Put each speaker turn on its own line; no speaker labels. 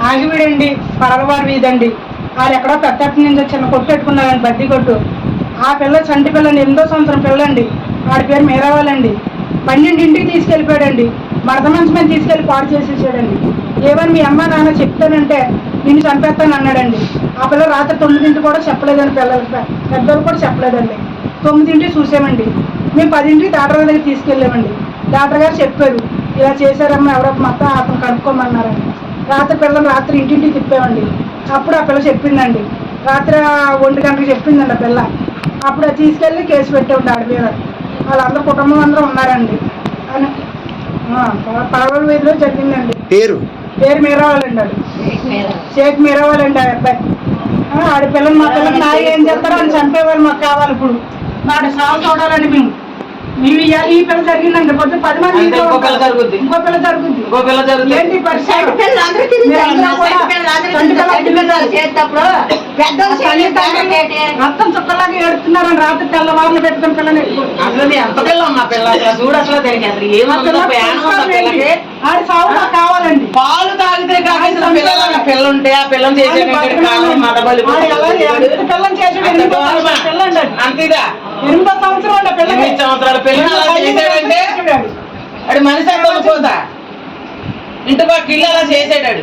ఆగివిడండి పరలవారి వీధండి. వాళ్ళు ఎక్కడో పెద్దటి నుంచి చిన్న కొట్టు పెట్టుకున్నారండి, బద్దీ కొట్టు. ఆ పిల్ల చంటి పిల్లండి, 8వ సంవత్సరం పిల్లండి. వాడి పేరు మీరావాలండి. 12ంటికి తీసుకెళ్ళిపోయాడండి. మరద మంచి మీద తీసుకెళ్ళి పాడు చేసేసాడండి. ఏమని మీ అమ్మ నాన్న చెప్తానంటే నిన్ను చంపేస్తాను అన్నాడండి. ఆ పిల్ల రాత్రి 9ంటికి కూడా చెప్పలేదండి, పిల్లలకి పెద్దలు కూడా చెప్పలేదండి. 9ంటికి చూసామండి. మేము 10ంటికి డాక్టర్ దగ్గరికి తీసుకెళ్ళామండి. డాక్టర్ గారు చెప్పారు, ఇలా చేశారమ్మా, ఎవరో మొత్తం అతను కనుక్కోమన్నారండి. రాత్రి ఇంటింటికి తిప్పామండి. అప్పుడు ఆ పిల్ల చెప్పిందండి, రాత్రి 1 గంటకి చెప్పిందండి ఆ పిల్ల. అప్పుడు అది తీసుకెళ్ళి కేసు పెట్టామండి ఆడి మీద. వాళ్ళందరూ కుటుంబం అందరూ ఉన్నారండి. పడవల వీధిలో జరిగిందండి. పేరు మీరావాలండి. అది షేక్ మీరావాలండి ఆ అబ్బాయి. ఆడి పిల్లలు మా పిల్లలు నా ఏం చేస్తారో అని చంపేవాళ్ళు మాకు కావాలి. ఇప్పుడు నాడు సాగు చూడాలండి మేము. ఈ పిల్ల జరిగిందండి, పొద్దు 10 మంది ఇంకో పిల్ల జరుగుద్ది ఏంటి రక్తం చుక్కలాగా ఏడుతున్నారని రాత్రి తెల్లవారులు పెట్టుకుని పిల్లని ఆడి సాగు నాకు కావాలండి.
పాలు తాగితే పిల్లుంటే ఆ పిల్లని చేసే
పిల్లని చేసాడు.
8వ
సంవత్సరం అండి పిల్ల.
8 సంవత్సరాల పిల్లని అలా చేసాడంటే అది మనిషి అర్థం పోతా ఇంటి పక్క ఇల్లు అలా చేసాడు.